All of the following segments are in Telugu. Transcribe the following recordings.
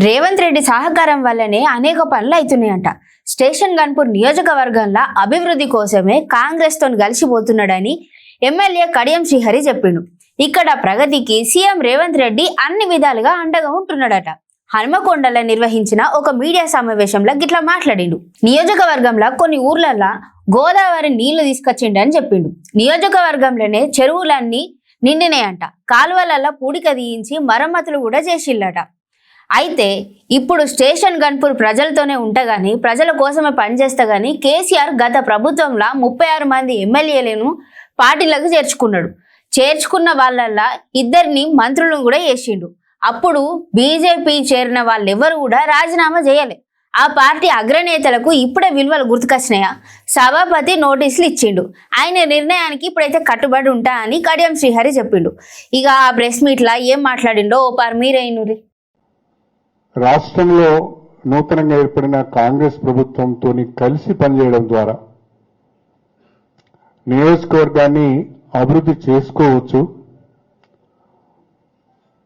రేవంత్ రెడ్డి సహకారం వల్లనే అనేక పనులు అవుతున్నాయంట. స్టేషన్ గన్పూర్ నియోజకవర్గంలో అభివృద్ధి కోసమే కాంగ్రెస్ తో కలిసిపోతున్నాడని ఎమ్మెల్యే కడియం శ్రీహరి చెప్పిండు. ఇక్కడ ప్రగతికి సీఎం రేవంత్ రెడ్డి అన్ని విధాలుగా అండగా ఉంటున్నాడట. హనుమకొండలో నిర్వహించిన ఒక మీడియా సమావేశంలో గిట్లా మాట్లాడిండు. నియోజకవర్గంలో కొన్ని ఊర్లలో గోదావరి నీళ్లు తీసుకొచ్చిండని చెప్పిండు. నియోజకవర్గంలోనే చెరువులన్నీ నిండినాయంట. కాలువలలో పూడిక తీయించి మరమ్మతులు కూడా చేసిల్లట. అయితే ఇప్పుడు స్టేషన్ గన్పూర్ ప్రజలతోనే ఉంటగాని ప్రజల కోసమే పనిచేస్తా గాని కేసీఆర్ గత ప్రభుత్వంలో 36 మంది ఎమ్మెల్యేలను పార్టీలకు చేర్చుకున్న వాళ్ళల్లా 2 మంత్రులను కూడా చేసిండు. అప్పుడు బీజేపీ చేరిన వాళ్ళెవరు కూడా రాజీనామా చేయలే. ఆ పార్టీ అగ్రనేతలకు ఇప్పుడే విలువలు గుర్తుకొచ్చినాయా? సభాపతి నోటీసులు ఇచ్చిండు. ఆయన నిర్ణయానికి ఇప్పుడైతే కట్టుబడి ఉంటా అని కడియం శ్రీహరి చెప్పిండు. ఇక ఆ ప్రెస్ మీట్లా ఏం మాట్లాడిండో ఓ పార్ మీరైనూరి. రాష్ట్రంలో నూతనంగా ఏర్పడిన కాంగ్రెస్ ప్రభుత్వంతో కలిసి పనిచేయడం ద్వారా నియోజకవర్గాన్ని అభివృద్ధి చేసుకోవచ్చు,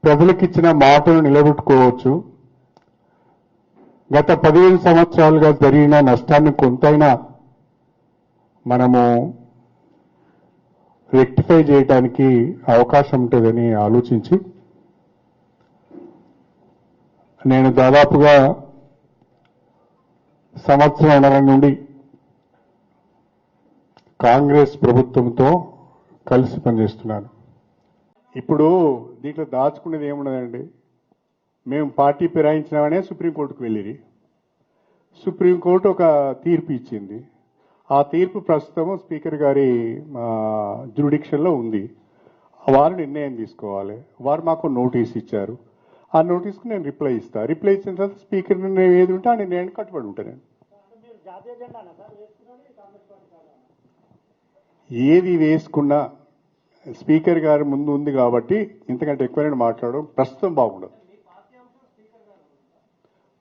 ప్రజలకిచ్చిన మాటను నిలబెట్టుకోవచ్చు. గత 15 సంవత్సరాలుగా జరిగిన నష్టాన్ని కొంతైనా మనము రెక్టిఫై చేయడానికి అవకాశం ఉంటుందని ఆలోచించి నేను దాదాపుగా సంవత్సరాల నుండి కాంగ్రెస్ ప్రభుత్వంతో కలిసి పనిచేస్తున్నాను. ఇప్పుడు దీంట్లో దాచుకునేది ఏమున్నదండి? మేము పార్టీ ఫిరాయించినామనే సుప్రీంకోర్టుకు వెళ్ళిరి. సుప్రీంకోర్టు ఒక తీర్పు ఇచ్చింది. ఆ తీర్పు ప్రస్తుతం స్పీకర్ గారి జ్యూరిడిక్షన్లో ఉంది. వారు నిర్ణయం తీసుకోవాలి. వారు మాకు నోటీస్ ఇచ్చారు. ఆ నోటీస్కి నేను రిప్లై ఇస్తాను. రిప్లై ఇచ్చిన తర్వాత స్పీకర్ నిర్ణయం ఏది ఉంటే ఆ నిర్ణయానికి కట్టుబడి ఉంటాను. ఏది వేసుకున్నా స్పీకర్ గారి ముందు ఉంది కాబట్టి ఇంతకంటే ఎక్కువ మాట్లాడడం ప్రస్తుతం బాగుండదు.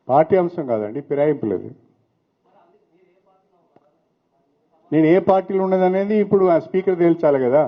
పార్టీ అంశం కాదండి, ఫిరాయింపులేదు. నేను ఏ పార్టీలో ఉన్నదనేది ఇప్పుడు ఆ స్పీకర్ తేల్చాలి కదా.